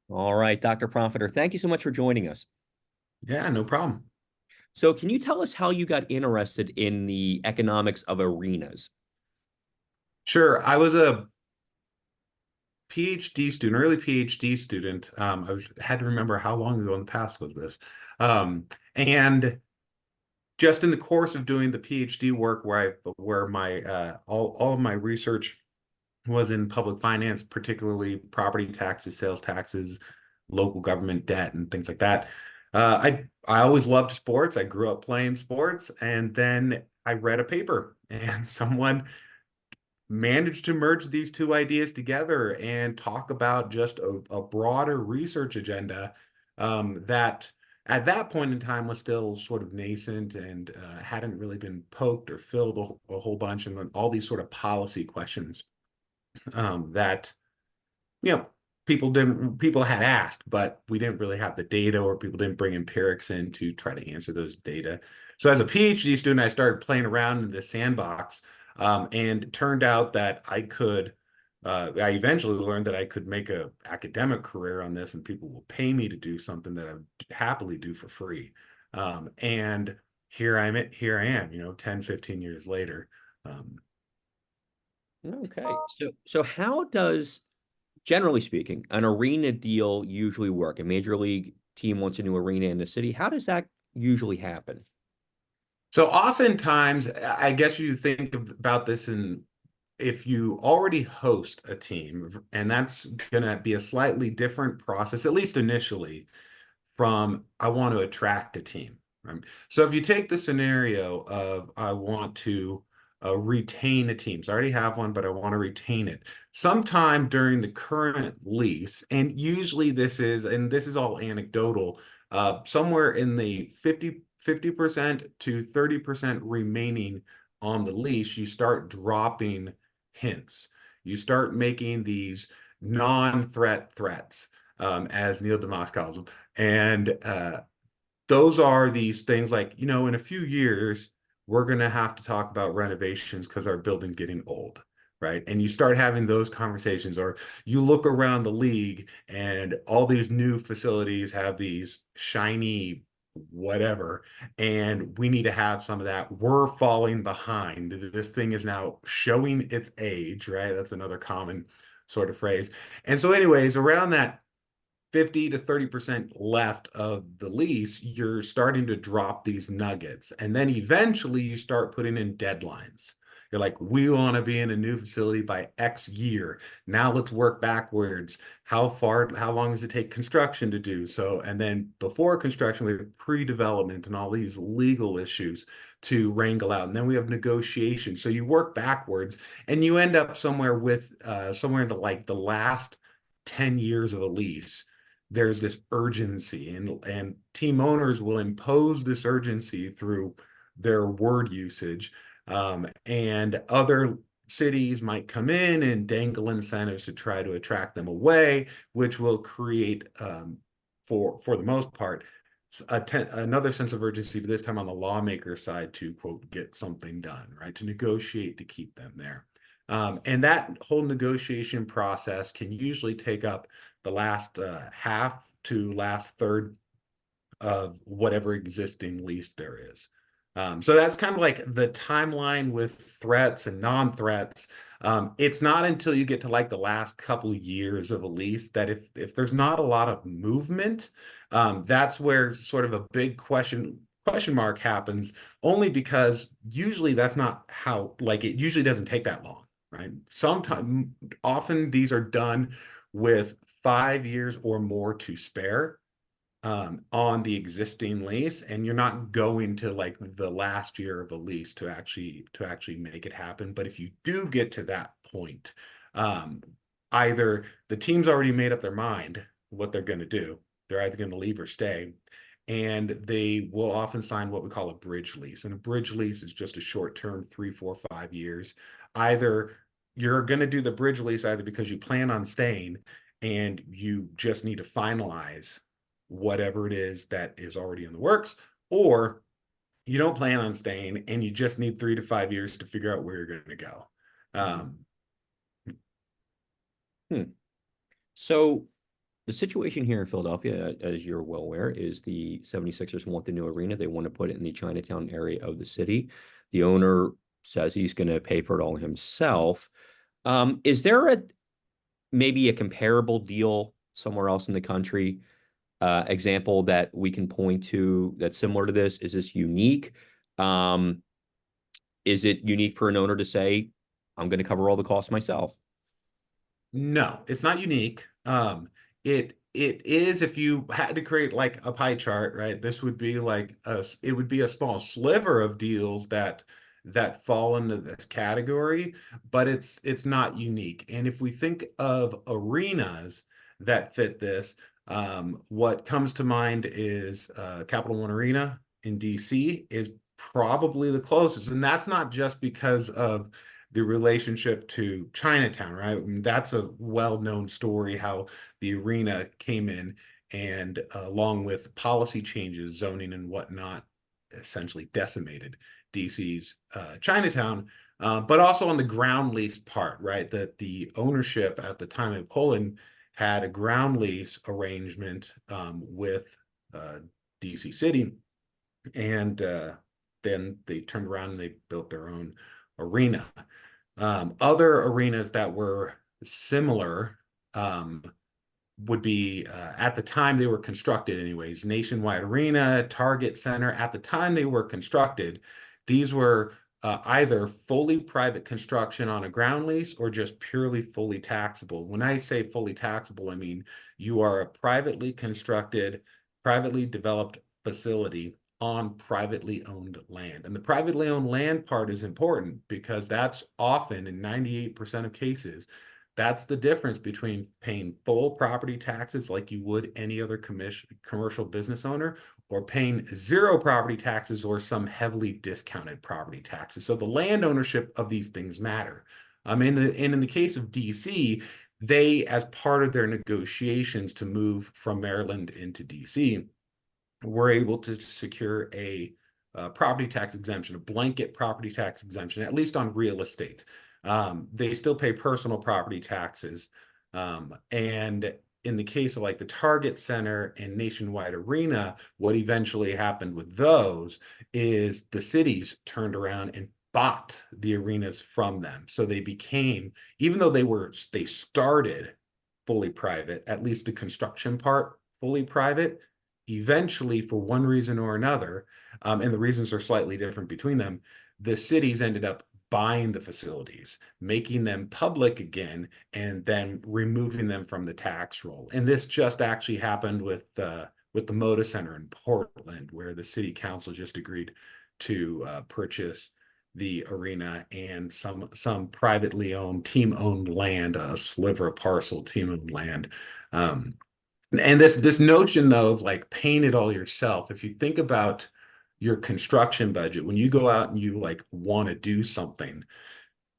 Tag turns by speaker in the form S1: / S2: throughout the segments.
S1: All right, Dr. Propheter, thank you so much for joining us.
S2: Yeah, no problem.
S1: So, can you tell us how you got interested in the economics of arenas?
S2: Sure. I was a PhD student, early PhD student. Had to remember how long ago in the past was this. And just in the course of doing the PhD work, where my all of my research was in public finance, particularly property taxes, sales taxes, local government debt, and things like that. I always loved sports. I grew up playing sports, and then I read a paper, and someone managed to merge these two ideas together and talk about just a broader research agenda that at that point in time was still sort of nascent and hadn't really been poked or filled a whole bunch, and then all these sort of policy questions that you know people had asked, but we didn't really have the data, or people didn't bring empirics in to try to answer those data. So as a PhD student, I started playing around in the sandbox, and it turned out that I eventually learned that I could make a academic career on this, and people will pay me to do something that I would happily do for free. And here I am, 10, 15 years later. Um,
S1: Okay. So how does, generally speaking, an arena deal usually work? A major league team wants a new arena in the city. How does that usually happen?
S2: So oftentimes, I guess you think about this in if you already host a team, and that's going to be a slightly different process, at least initially, from I want to attract a team. Right? So if you take the scenario of I want to retain a team, so I already have one, but I want to retain it sometime during the current lease, and usually this is all anecdotal, somewhere in the 50% to 30% remaining on the lease, you start dropping hints. You start making these non-threat threats, as Neil deMause calls them. And those are these things like, in a few years, we're going to have to talk about renovations because our building's getting old, right? And you start having those conversations, or you look around the league and all these new facilities have these shiny whatever, and we need to have some of that. We're falling behind. This thing is now showing its age, right? That's another common sort of phrase. And so, anyways, around that 50 to 30% left of the lease, you're starting to drop these nuggets. And then eventually you start putting in deadlines. You're like, we want to be in a new facility by X year. Now let's work backwards. How long does it take construction to do? So, and then before construction, we have pre-development and all these legal issues to wrangle out. And then we have negotiation. So you work backwards and you end up somewhere in the last 10 years of a lease. There's this urgency, and team owners will impose this urgency through their word usage, and other cities might come in and dangle incentives to try to attract them away, which will create, for the most part, another sense of urgency, but this time on the lawmaker side, to quote get something done, right, to negotiate to keep them there. And that whole negotiation process can usually take up the last half to last third of whatever existing lease there is. So that's kind of like the timeline with threats and non-threats. It's not until you get to like the last couple years of a lease that if there's not a lot of movement, that's where sort of a big question mark happens, only because usually that's not how, like, it usually doesn't take that long, right? Sometimes, often these are done with 5 years or more to spare, on the existing lease, and you're not going to like the last year of a lease to actually make it happen. But if you do get to that point, um, either the team's already made up their mind what they're going to do. They're either going to leave or stay, and they will often sign what we call a bridge lease. And a bridge lease is just a short term, 3, 4, 5 years. Either you're going to do the bridge lease either because you plan on staying and you just need to finalize whatever it is that is already in the works, or you don't plan on staying and you just need 3 to 5 years to figure out where you're going to go.
S1: Mhm.
S2: Um,
S1: Hmm. So the situation here in Philadelphia, as you're well aware, is the 76ers want the new arena. They want to put it in the Chinatown area of the city. The owner says he's going to pay for it all himself. Is there a maybe a comparable deal somewhere else in the country? Example that we can point to that's similar to this? Is this unique? Um, is it unique for an owner to say, I'm going to cover all the costs myself?
S2: No, it's not unique. It is if you had to create like a pie chart, right? This would be like it would be a small sliver of deals that fall into this category, but it's not unique. And if we think of arenas that fit this, what comes to mind is Capital One Arena in DC is probably the closest, and that's not just because of the relationship to Chinatown, right? I mean, that's a well-known story how the arena came in and along with policy changes, zoning and whatnot, essentially decimated DC's Chinatown, but also on the ground lease part, right? That the ownership at the time of Poland had a ground lease arrangement with DC City, and then they turned around and they built their own arena. Other arenas that were similar um, would be at the time they were constructed, anyways. Nationwide Arena, Target Center. At the time they were constructed, these were either fully private construction on a ground lease or just purely fully taxable. When I say fully taxable, I mean you are a privately constructed, privately developed facility on privately owned land. And the privately owned land part is important because that's often, in 98% of cases, that's the difference between paying full property taxes like you would any other commercial business owner, or paying zero property taxes or some heavily discounted property taxes. So the land ownership of these things matter. In the case of DC, they, as part of their negotiations to move from Maryland into DC, were able to secure a property tax exemption, a blanket property tax exemption, at least on real estate. They still pay personal property taxes. And in the case of like the Target Center and Nationwide Arena, what eventually happened with those is the cities turned around and bought the arenas from them. So they became, even though they started fully private, at least the construction part fully private, eventually, for one reason or another, and the reasons are slightly different between them, the cities ended up buying the facilities, making them public again, and then removing them from the tax roll. And this just actually happened with the Moda Center in Portland, where the city council just agreed to purchase the arena and some privately owned, team-owned land, a sliver of parcel, team-owned land. And this notion though of like paying it all yourself, if you think about your construction budget, when you go out and you like want to do something,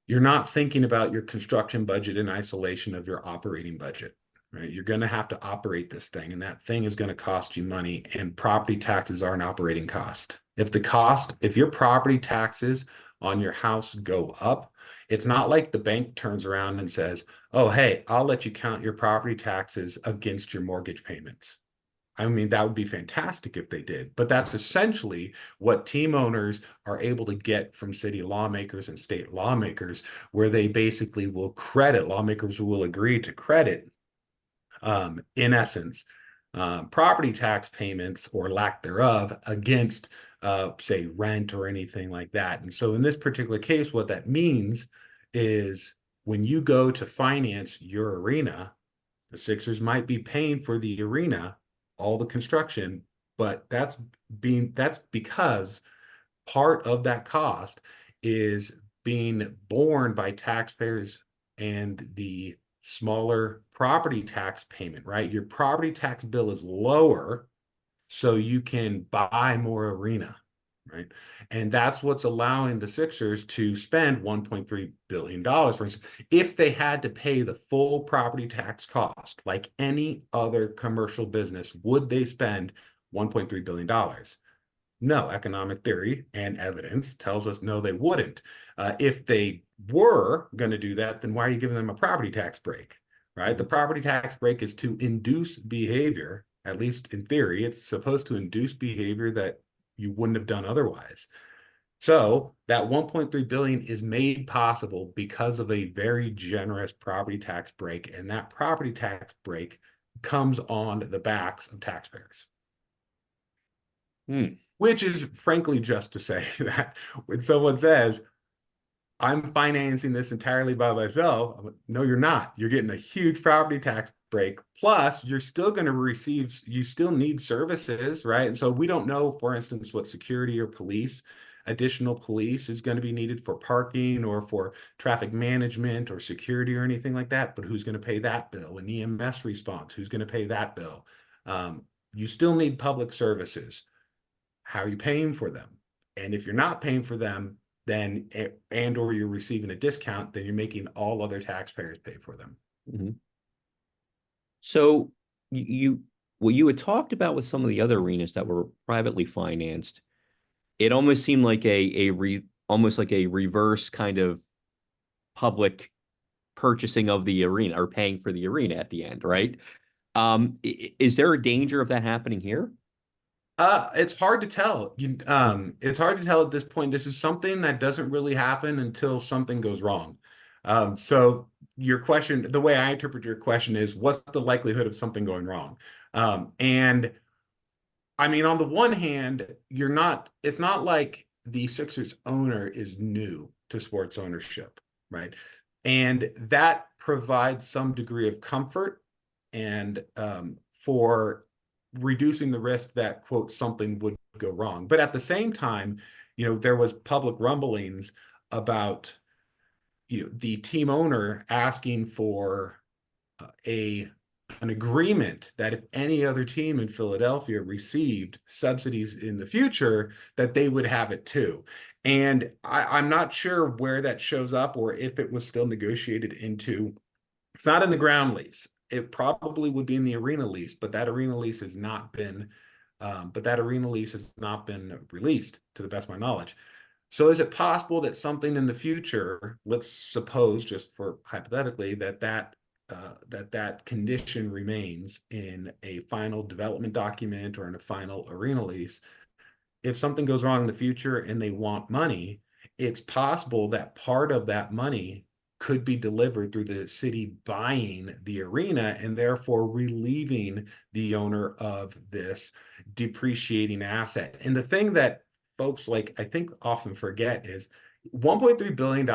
S2: you're not thinking about your construction budget in isolation of your operating budget, right? You're going to have to operate this thing, and that thing is going to cost you money, and property taxes are an operating cost. If your property taxes on your house go up, it's not like the bank turns around and says, oh, hey, I'll let you count your property taxes against your mortgage payments. I mean, that would be fantastic if they did, but that's essentially what team owners are able to get from city lawmakers and state lawmakers, where they basically will credit, lawmakers will agree to credit, in essence, property tax payments or lack thereof against, say, rent or anything like that. And so in this particular case, what that means is when you go to finance your arena, the Sixers might be paying for the arena, all the construction, but that's because part of that cost is being borne by taxpayers and the smaller property tax payment, right? Your property tax bill is lower, so you can buy more arena, right? And that's what's allowing the Sixers to spend $1.3 billion. For instance, if they had to pay the full property tax cost, like any other commercial business, would they spend $1.3 billion? No, economic theory and evidence tells us no, they wouldn't. If they were going to do that, then why are you giving them a property tax break? right? The
S1: Mhm.
S2: property tax break is to induce behavior, at least in theory. It's supposed to induce behavior that you wouldn't have done otherwise. So that 1.3 billion is made possible because of a very generous property tax break, and that property tax break comes on the backs of taxpayers.
S1: Hmm.
S2: Which is frankly just to say that when someone says, I'm financing this entirely by myself. I'm like, no, you're not. You're getting a huge property tax break. Plus, you're still going to receive, you still need services, right? And so we don't know, for instance, what security or police, additional police is going to be needed for parking or for traffic management or security or anything like that. But who's going to pay that bill? An EMS response, who's going to pay that bill? You still need public services. How are you paying for them? And if you're not paying for them, then and or you're receiving a discount, then you're making all other taxpayers pay for them.
S1: Mhm. So you what you had talked about with some of the other arenas that were privately financed, it almost seemed like almost like a reverse kind of public purchasing of the arena or paying for the arena at the end, right? Is there a danger of that happening here?
S2: It's hard to tell. It's hard to tell at this point. This is something that doesn't really happen until something goes wrong. So your question, the way I interpret your question is, what's the likelihood of something going wrong? And I mean, on the one hand, it's not like the Sixers owner is new to sports ownership, right? And that provides some degree of comfort and for reducing the risk that, quote, something would go wrong. But at the same time, there was public rumblings about, the team owner asking for a an agreement that if any other team in Philadelphia received subsidies in the future, that they would have it too. And I'm not sure where that shows up or if it was still negotiated into. It's not in the ground lease. It probably would be in the arena lease, but that arena lease has not been. But that arena lease has not been released, to the best of my knowledge. So is it possible that something in the future, let's suppose just for hypothetically, that condition remains in a final development document or in a final arena lease? If something goes wrong in the future and they want money, it's possible that part of that money could be delivered through the city buying the arena and therefore relieving the owner of this depreciating asset. And the thing that folks like I think often forget is $1.3 billion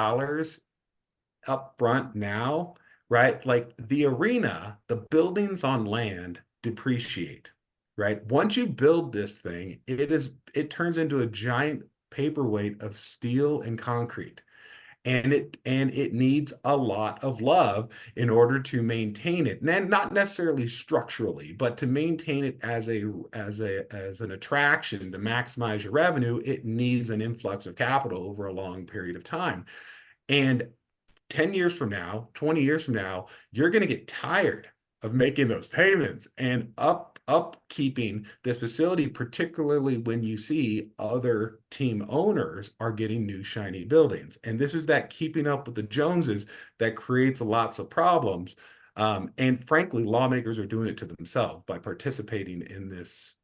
S2: up front now, right? Like the arena, the buildings on land depreciate, right? Once you build this thing, it turns into a giant paperweight of steel and concrete. And it needs a lot of love in order to maintain it. And not necessarily structurally, but to maintain it as an attraction to maximize your revenue, it needs an influx of capital over a long period of time. And 10 years from now, 20 years from now, you're going to get tired of making those payments and upkeeping this facility, particularly when you see other team owners are getting new shiny buildings. And this is that keeping up with the Joneses that creates lots of problems. And frankly, lawmakers are doing it to themselves by participating in this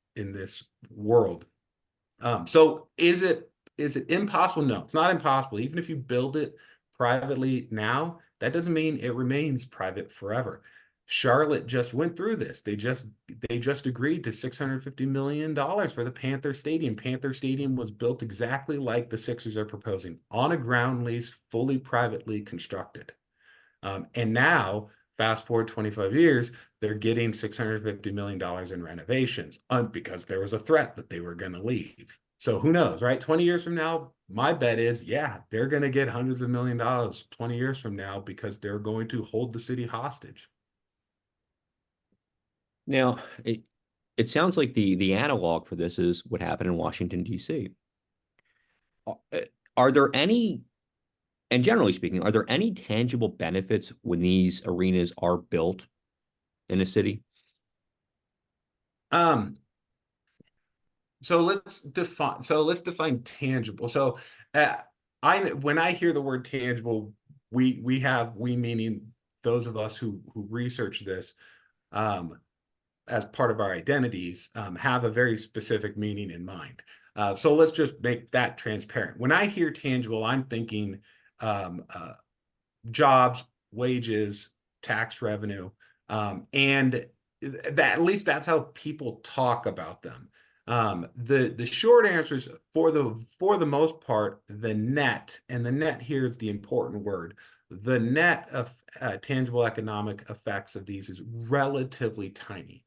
S2: world. So is it impossible? No, it's not impossible. Even if you build it privately now, that doesn't mean it remains private forever. Charlotte just went through this. They just agreed to $650 million for the Panther Stadium. Panther Stadium was built exactly like the Sixers are proposing, on a ground lease, fully privately constructed. And now, fast forward 25 years, they're getting $650 million in renovations because there was a threat that they were going to leave. So who knows, right? 20 years from now, my bet is, yeah, they're going to get hundreds of $1 millions 20 years from now because they're going to hold the city hostage.
S1: Now, it sounds like the analog for this is what happened in Washington, D.C. Uh, Are there any, and generally speaking, are there any tangible benefits when these arenas are built in a city?
S2: Um, so let's define tangible. So uh, I when I hear the word tangible, we meaning those of us who research this as part of our identities have a very specific meaning in mind. So let's just make that transparent. When I hear tangible, I'm thinking um, uh, jobs, wages, tax revenue, and that at least that's how people talk about them. The short answer is for the most part, the net, and the net here is the important word. The net of tangible economic effects of these is relatively tiny.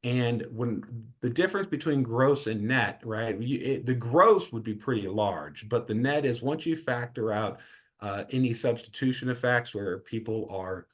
S2: And when the difference between gross and net, right? The gross would be pretty large, but the net is once you factor out any substitution effects where people are,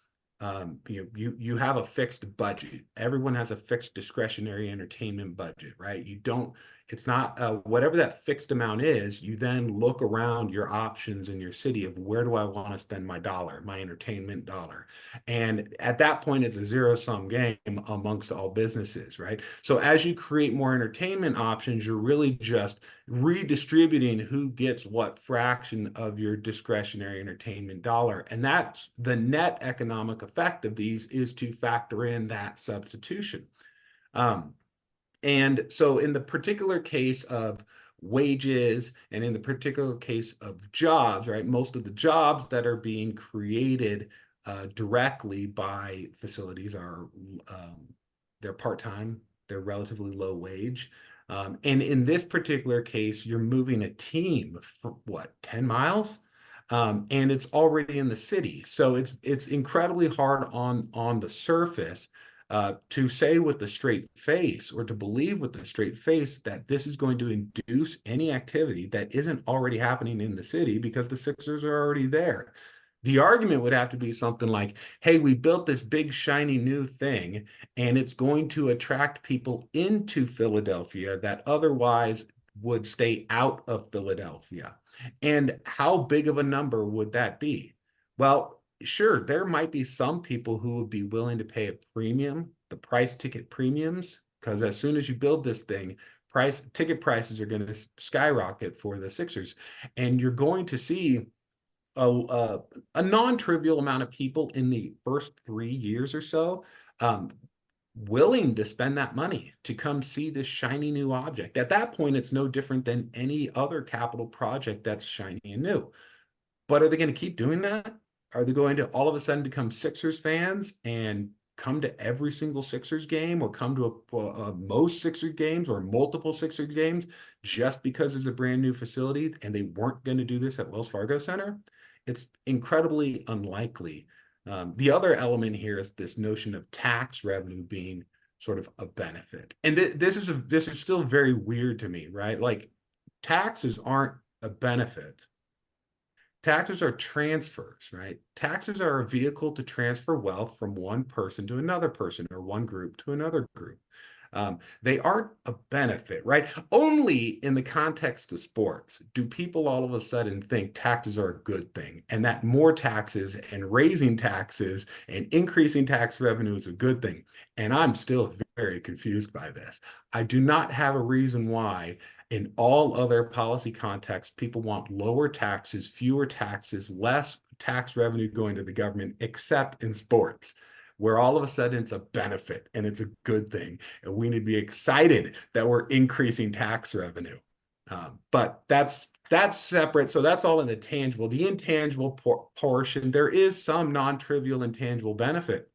S2: you have a fixed budget. Everyone has a fixed discretionary entertainment budget, right? You don't, it's not whatever that fixed amount is, you then look around your options in your city of where do I want to spend my dollar, my entertainment dollar. And at that point, it's a zero-sum game amongst all businesses, right? So as you create more entertainment options, you're really just redistributing who gets what fraction of your discretionary entertainment dollar. And that's the net economic effect of these is to factor in that substitution. And so in the particular case of wages and in the particular case of jobs, right, most of the jobs that are being created directly by facilities are they're part-time, they're relatively low wage. And in this particular case, you're moving a team for what, 10 miles? And it's already in the city. So it's incredibly hard on the surface to say with a straight face or to believe with a straight face that this is going to induce any activity that isn't already happening in the city because the Sixers are already there. The argument would have to be something like, hey, we built this big, shiny new thing, and it's going to attract people into Philadelphia that otherwise would stay out of Philadelphia. And how big of a number would that be? Well, sure, there might be some people who would be willing to pay a premium, the price ticket premiums, because as soon as you build this thing, ticket prices are going to skyrocket for the Sixers. And you're going to see a non-trivial amount of people in the first 3 years or so um, willing to spend that money to come see this shiny new object. At that point, it's no different than any other capital project that's shiny and new. But are they going to keep doing that? Are they going to all of a sudden become Sixers fans and come to every single Sixers game or come to most Sixers games or multiple Sixers games just because it's a brand new facility and they weren't going to do this at Wells Fargo Center? It's incredibly unlikely. The other element here is this notion of tax revenue being sort of a benefit. And this is still very weird to me, right? Like taxes aren't a benefit. Taxes are transfers, right? Taxes are a vehicle to transfer wealth from one person to another person or one group to another group. They aren't a benefit, right? Only in the context of sports do people all of a sudden think taxes are a good thing and that more taxes and raising taxes and increasing tax revenue is a good thing. And I'm still very confused by this. I do not have a reason why in all other policy contexts, people want lower taxes, fewer taxes, less tax revenue going to the government, except in sports, where all of a sudden it's a benefit and it's a good thing. And we need to be excited that we're increasing tax revenue. But that's separate. So that's all in the tangible. The intangible portion, there is some non-trivial intangible benefit.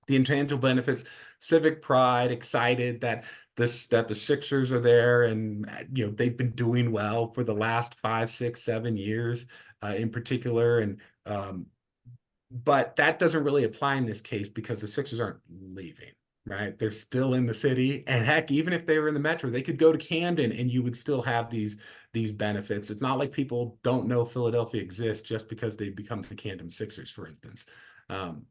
S2: The intangible benefits, civic pride, excited that the Sixers are there and they've been doing well for the last 5, 6, 7 years in particular. And but that doesn't really apply in this case because the Sixers aren't leaving, right? They're still in the city. And heck, even if they were in the metro, they could go to Camden and you would still have these benefits. It's not like people don't know Philadelphia exists just because they become the Camden Sixers, for instance.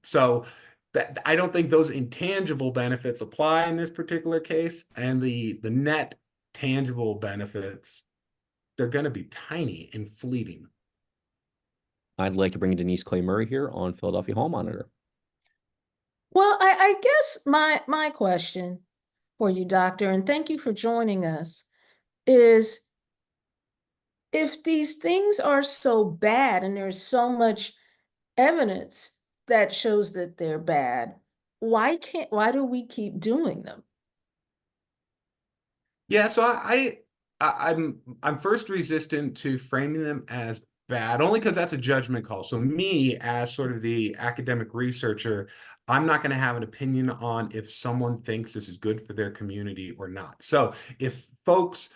S2: So that I don't think those intangible benefits apply in this particular case. And the net tangible benefits, they're going to be tiny and fleeting.
S1: I'd like to bring Denise Clay Murray here on Philadelphia Hall Monitor.
S3: Well, I guess my question for you, doctor, and thank you for joining us, is if these things are so bad and there's so much evidence that shows that they're bad, why do we keep doing them?
S2: Yeah, so I'm first resistant to framing them as bad, only because that's a judgment call. So me, as sort of the academic researcher, I'm not going to have an opinion on if someone thinks this is good for their community or not. So if folks,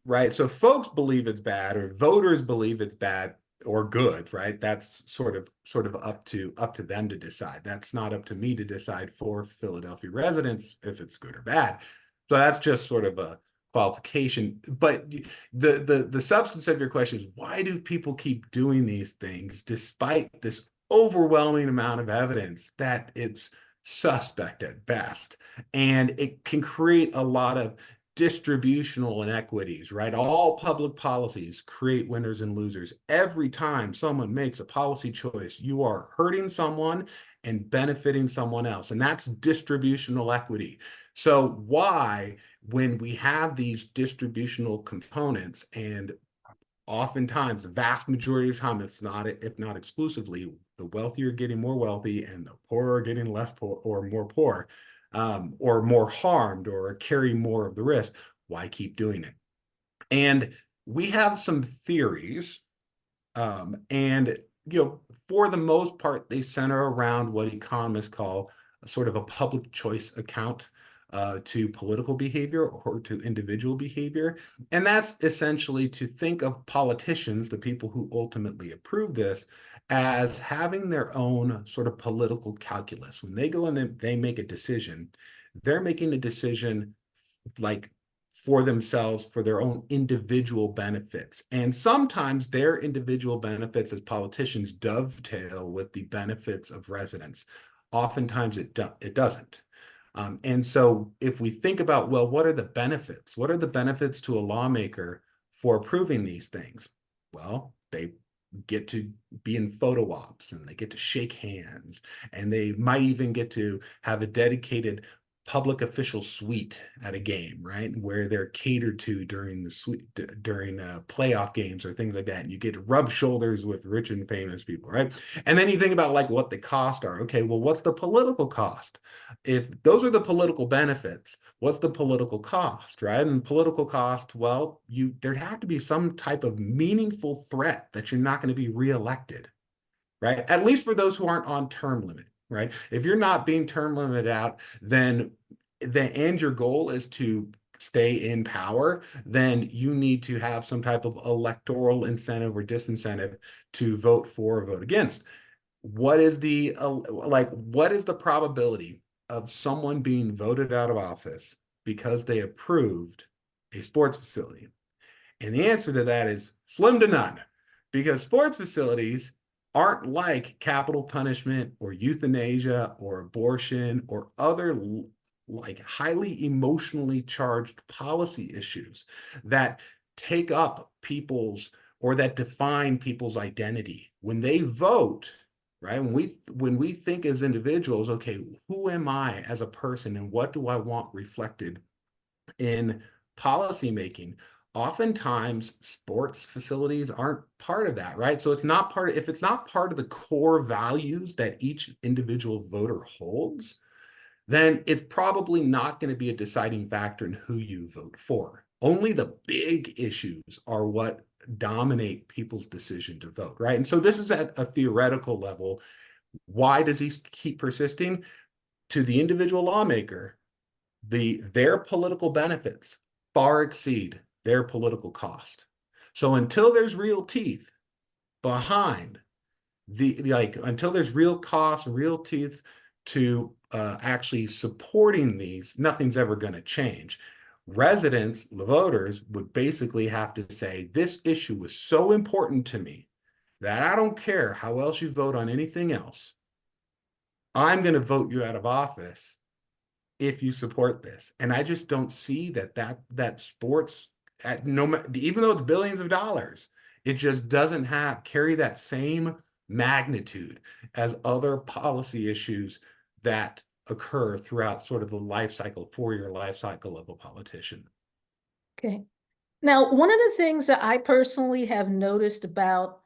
S2: right, so if folks believe it's bad or voters believe it's bad or good, right, that's sort of up to them to decide. That's not up to me to decide for Philadelphia residents if it's good or bad. So that's just sort of a qualification. But the substance of your question is, why do people keep doing these things despite this overwhelming amount of evidence that it's suspect at best? And it can create a lot of distributional inequities, right? All public policies create winners and losers. Every time someone makes a policy choice, you are hurting someone and benefiting someone else. And that's distributional equity. So why, when we have these distributional components, and oftentimes the vast majority of the time, if not exclusively, the wealthier getting more wealthy and the poorer getting less poor or more poor, or more harmed or carry more of the risk, why keep doing it? And we have some theories, and for the most part, they center around what economists call a sort of a public choice account to political behavior or to individual behavior. And that's essentially to think of politicians, the people who ultimately approve this, as having their own sort of political calculus. When they go and they make a decision, they're making a decision like for themselves, for their own individual benefits. And sometimes their individual benefits as politicians dovetail with the benefits of residents. Oftentimes it doesn't. And so if we think about, well, what are the benefits? What are the benefits to a lawmaker for approving these things? Well, they get to be in photo ops and they get to shake hands, and they might even get to have a dedicated public official suite at a game, right, where they're catered to during the suite during playoff games or things like that, and you get to rub shoulders with rich and famous people, right? And then you think about like what the costs are. Okay, well, what's the political cost? If those are the political benefits, what's the political cost, right? And political cost, well, there'd have to be some type of meaningful threat that you're not going to be reelected, right? At least for those who aren't on term limit, right? If you're not being term limited out, then and your goal is to stay in power, then you need to have some type of electoral incentive or disincentive to vote for or vote against. What is the probability of someone being voted out of office because they approved a sports facility? And the answer to that is slim to none, because sports facilities aren't like capital punishment or euthanasia or abortion or other like highly emotionally charged policy issues that take up people's or that define people's identity. When they vote, right? When we think as individuals, okay, who am I as a person and what do I want reflected in policymaking? Oftentimes sports facilities aren't part of that, right? So if it's not part of the core values that each individual voter holds, then it's probably not going to be a deciding factor in who you vote for. Only the big issues are what dominate people's decision to vote, right? And so this is at a theoretical level. Why does he keep persisting? To the individual lawmaker, their political benefits far exceed their political cost. So until there's real teeth behind until there's real cost, real teeth to actually supporting these, nothing's ever going to change. Residents, the voters, would basically have to say, this issue is so important to me that I don't care how else you vote on anything else. I'm going to vote you out of office if you support this. And I just don't see that sports even though it's billions of dollars, it just doesn't carry that same magnitude as other policy issues that occur throughout sort of the 4-year life cycle of a politician.
S3: Okay. Now, one of the things that I personally have noticed about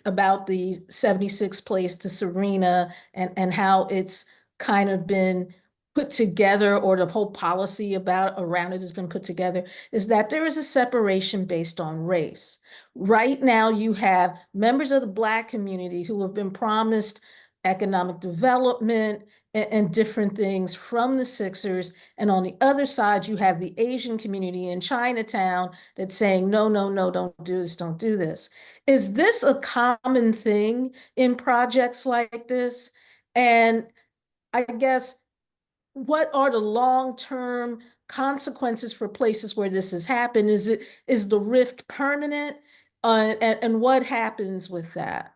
S3: about the 76th place, this arena, and how it's kind of been put together, or the whole policy around it has been put together, is that there is a separation based on race. Right now, you have members of the Black community who have been promised economic development and different things from the Sixers. And on the other side, you have the Asian community in Chinatown that's saying, no, no, no, don't do this, don't do this. Is this a common thing in projects like this? And I guess, what are the long-term consequences for places where this has happened? Is the rift permanent? And what happens with that?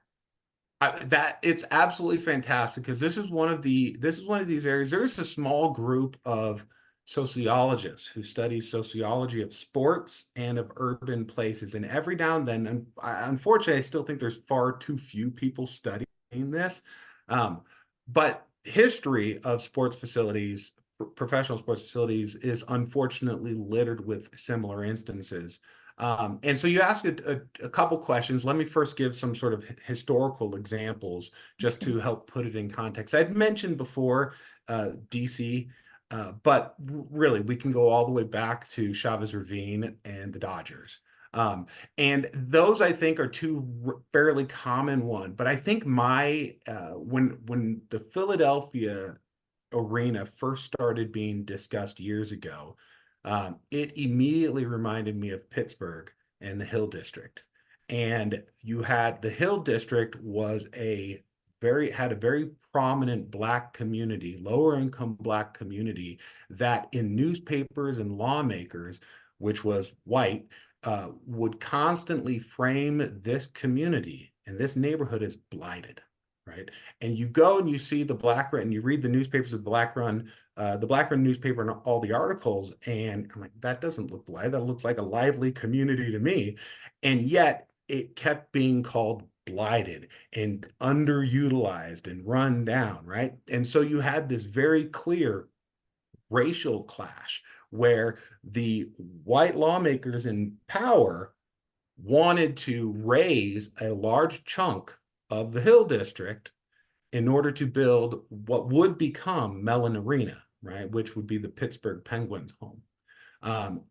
S2: That it's absolutely fantastic, because this is one of these areas. There's a small group of sociologists who study sociology of sports and of urban places, and every now and then, and unfortunately, I still think there's far too few people studying this. But history of sports facilities, professional sports facilities, is unfortunately littered with similar instances. And so you asked a couple questions. Let me first give some sort of historical examples just to help put it in context. I'd mentioned before DC, but really we can go all the way back to Chavez Ravine and the Dodgers. And those, I think, are two fairly common one. But I think when the Philadelphia arena first started being discussed years ago, it immediately reminded me of Pittsburgh and the Hill District. And you had the Hill District had a very prominent Black community, lower income Black community, that in newspapers and lawmakers, which was white, would constantly frame this community and this neighborhood as blighted, right? And you go and you see the Black Run, and you read the newspapers of the Black Run newspaper and all the articles, and I'm like, that doesn't look blighted. That looks like a lively community to me. And yet it kept being called blighted and underutilized and run down, right? And so you had this very clear racial clash where the white lawmakers in power wanted to raise a large chunk of the Hill District in order to build what would become Mellon Arena, right, which would be the Pittsburgh Penguins' home.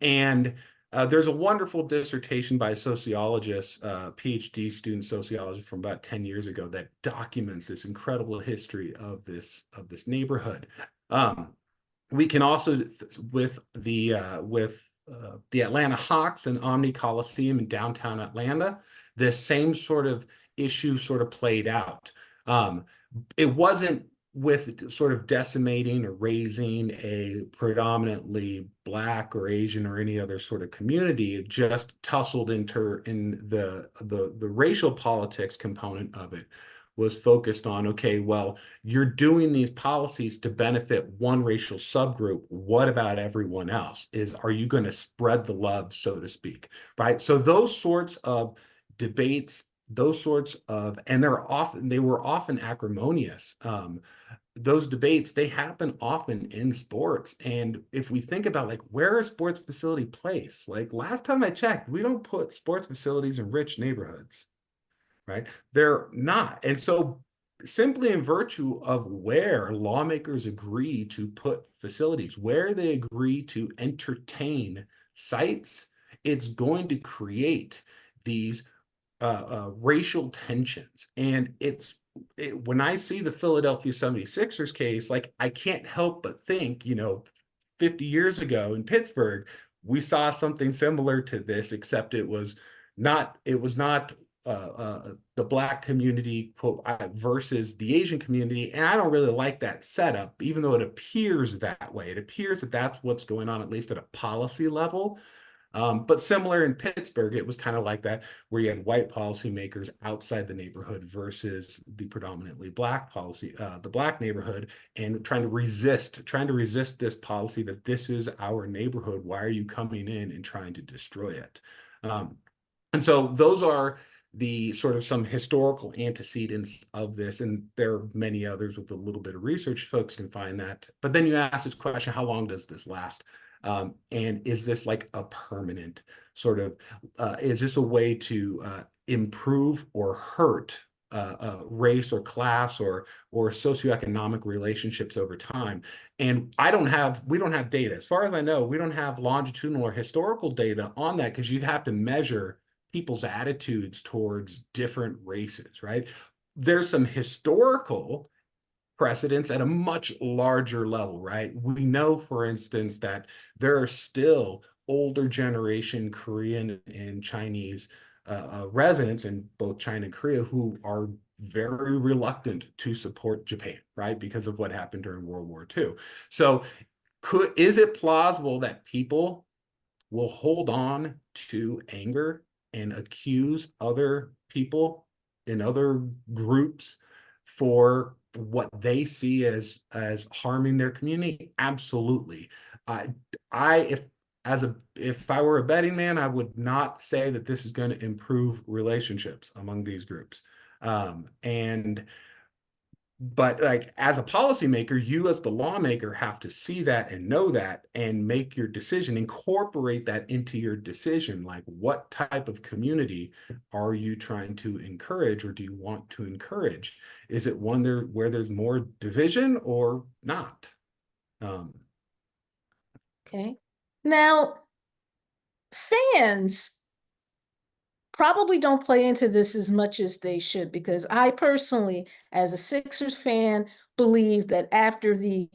S2: And there's a wonderful dissertation by a sociologist, PhD student sociologist from about 10 years ago, that documents this incredible history of this neighborhood. We can also, with the Atlanta Hawks and Omni Coliseum in downtown Atlanta, this same sort of issue sort of played out. It wasn't with sort of decimating or raising a predominantly Black or Asian or any other sort of community. It just tussled in the racial politics component of it was focused on, okay, well, you're doing these policies to benefit one racial subgroup. What about everyone else? Are you going to spread the love, so to speak, right? So those sorts of debates, and they were often acrimonious. Those debates, they happen often in sports. And if we think about, like, where a sports facility placed, like last time I checked, we don't put sports facilities in rich neighborhoods, right? They're not. And so simply in virtue of where lawmakers agree to put facilities, where they agree to entertain sites, it's going to create these racial tensions. And when I see the Philadelphia 76ers case, like, I can't help but think, 50 years ago in Pittsburgh, we saw something similar to this, except it was not the Black community, quote, versus the Asian community. And I don't really like that setup, even though it appears that way. It appears that that's what's going on, at least at a policy level. But similar in Pittsburgh, it was kind of like that, where you had white policymakers outside the neighborhood versus the predominantly Black the Black neighborhood, and trying to resist this policy that this is our neighborhood. Why are you coming in and trying to destroy it? And so those are the sort of some historical antecedents of this, and there are many others. With a little bit of research, folks can find that. But then you ask this question: how long does this last? And is this like a permanent sort of, is this a way to improve or hurt race or class or socioeconomic relationships over time. And we don't have data. As far as I know, we don't have longitudinal or historical data on that, because you'd have to measure people's attitudes towards different races, right? There's some historical precedents at a much larger level, right? We know, for instance, that there are still older generation Korean and Chinese residents in both China and Korea who are very reluctant to support Japan, right? Because of what happened during World War II. So is it plausible that people will hold on to anger and accuse other people in other groups for what they see as harming their community? Absolutely. I I if I were a betting man, I would not say that this is going to improve relationships among these groups. And but like, as a policymaker, you as the lawmaker have to see that and know that and make your decision, incorporate that into your decision. Like, what type of community are you trying to encourage, or do you want to encourage? Is it one there where there's more division or not?
S3: Okay. Now, fans probably don't play into this as much as they should, because I personally, as a Sixers fan, believe that after the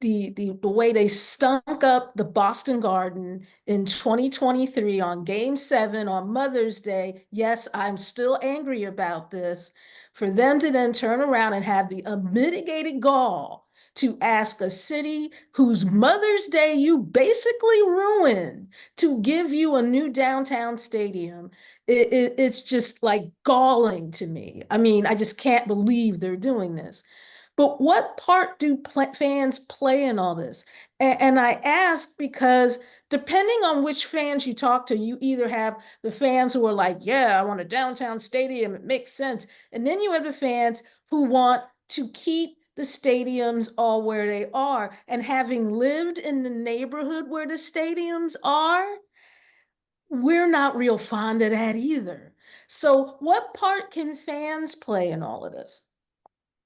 S3: way they stunk up the Boston Garden in 2023 on Game 7 on Mother's Day, yes, I'm still angry about this, for them to then turn around and have the unmitigated gall to ask a city whose Mother's Day you basically ruined to give you a new downtown stadium. It's just like galling to me. I mean, I just can't believe they're doing this. But what part do fans play in all this? And I ask because depending on which fans you talk to, you either have the fans who are like, yeah, I want a downtown stadium, it makes sense. And then you have the fans who want to keep the stadiums all where they are. And having lived in the neighborhood where the stadiums are, we're not real fond of that either. So, what part can fans play in all of this?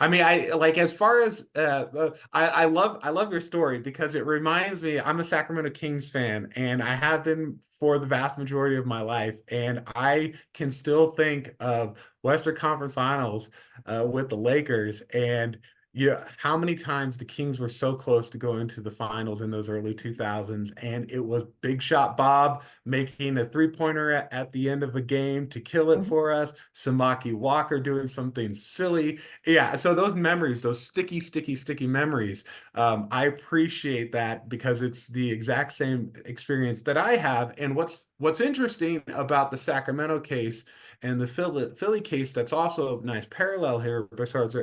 S2: I mean, I like, as far as I love your story, because it reminds me, I'm a Sacramento Kings fan, and I have been for the vast majority of my life, and I can still think of Western Conference Finals with the Lakers, and yeah, how many times the Kings were so close to going to the finals in those early 2000s, and it was Big Shot Bob making a three-pointer at the end of a game to kill it for us, Samaki Walker doing something silly. Yeah, so those memories, those sticky memories, I appreciate that, because it's the exact same experience that I have. And what's interesting about the Sacramento case and the Philly case, that's also a nice parallel here, besides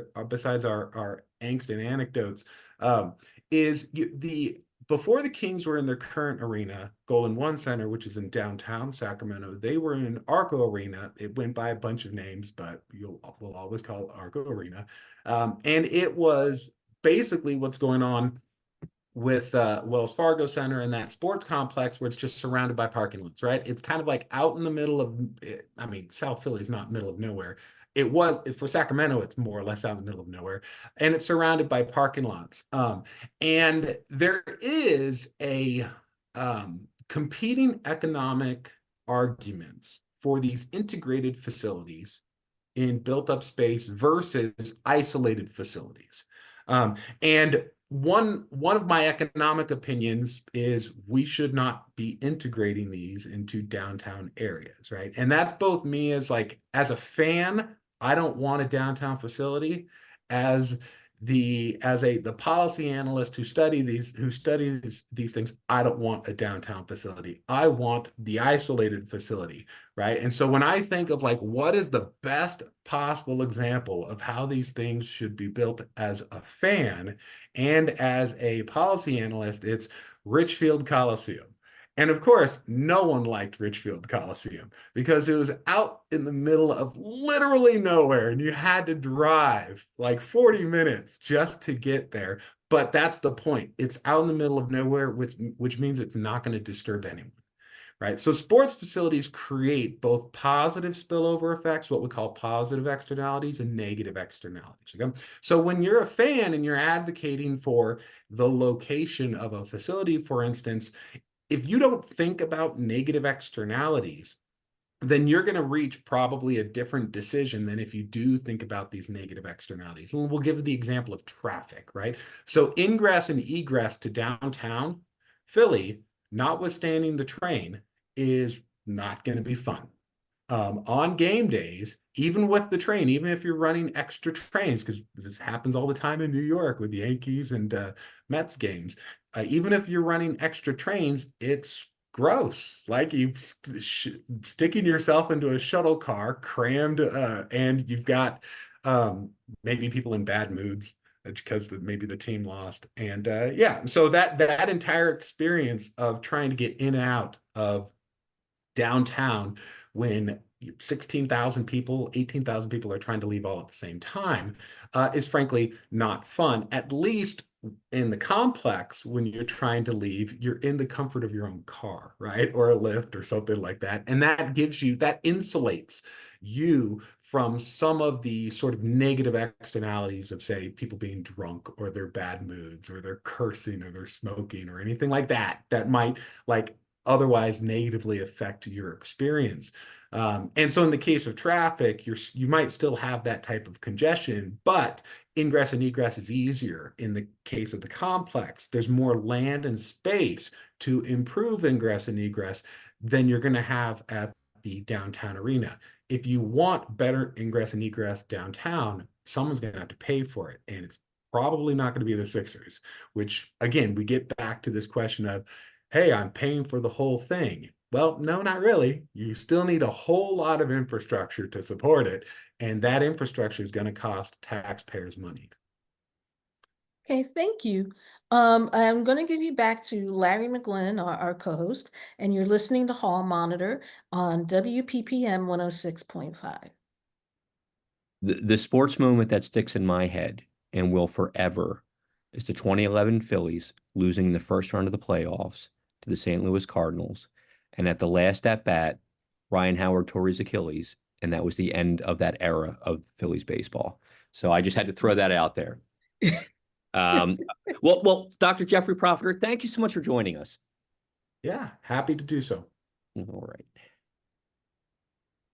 S2: our angst and anecdotes, is the before the Kings were in their current arena, Golden One Center, which is in downtown Sacramento, they were in Arco Arena. It went by a bunch of names, but we'll always call it Arco Arena. And it was basically what's going on with Wells Fargo Center and that sports complex, where it's just surrounded by parking lots, right? It's kind of like out in the middle of, I mean, South Philly is not middle of nowhere. It was, for Sacramento, it's more or less out in the middle of nowhere, and it's surrounded by parking lots. And there is a competing economic arguments for these integrated facilities in built up space versus isolated facilities. And one of my economic opinions is we should not be integrating these into downtown areas, right? And that's both me as a fan, I don't want a downtown facility. As the policy analyst who studies these things, I don't want a downtown facility. I want the isolated facility, right? And so when I think of like, what is the best possible example of how these things should be built as a fan and as a policy analyst, it's Richfield Coliseum. And of course, no one liked Richfield Coliseum because it was out in the middle of literally nowhere, and you had to drive like 40 minutes just to get there. But that's the point. It's out in the middle of nowhere, which means it's not going to disturb anyone, right? So sports facilities create both positive spillover effects, what we call positive externalities, and negative externalities. Okay? So when you're a fan and you're advocating for the location of a facility, for instance, if you don't think about negative externalities, then you're going to reach probably a different decision than if you do think about these negative externalities. And we'll give the example of traffic, right? So ingress and egress to downtown Philly, notwithstanding the train, is not going to be fun. On game days, even with the train, even if you're running extra trains, because this happens all the time in New York with Yankees and Mets games, even if you're running extra trains, it's gross. Like you sticking yourself into a shuttle car, crammed, and you've got maybe people in bad moods because maybe the team lost. And yeah, so that entire experience of trying to get in and out of downtown when 16,000 people, 18,000 people are trying to leave all at the same time is frankly not fun. At least in the complex, when you're trying to leave, you're in the comfort of your own car, right? Or a lift or something like that. And that gives you, that insulates you from some of the sort of negative externalities of, say, people being drunk or their bad moods or they're cursing or they're smoking or anything like that, that might like otherwise negatively affect your experience. And so in the case of traffic, you might still have that type of congestion, but ingress and egress is easier. In the case of the complex, there's more land and space to improve ingress and egress than you're going to have at the downtown arena. If you want better ingress and egress downtown, someone's going to have to pay for it. And it's probably not going to be the Sixers, which again, we get back to this question of, hey, I'm paying for the whole thing. Well, no, not really. You still need a whole lot of infrastructure to support it. And that infrastructure is going to cost taxpayers money.
S3: Okay, thank you. I'm going to give you back to Larry McGlynn, our co-host, and you're listening to Hall Monitor on WPPM 106.5.
S1: The sports moment that sticks in my head and will forever is the 2011 Phillies losing the first round of the playoffs to the St. Louis Cardinals. And at the last at bat, Ryan Howard tore his Achilles, and that was the end of that era of Phillies baseball. So I just had to throw that out there. Um, well, Dr. Geoffrey Propheter, thank you so much for joining us.
S2: Yeah, happy to do so.
S1: All right.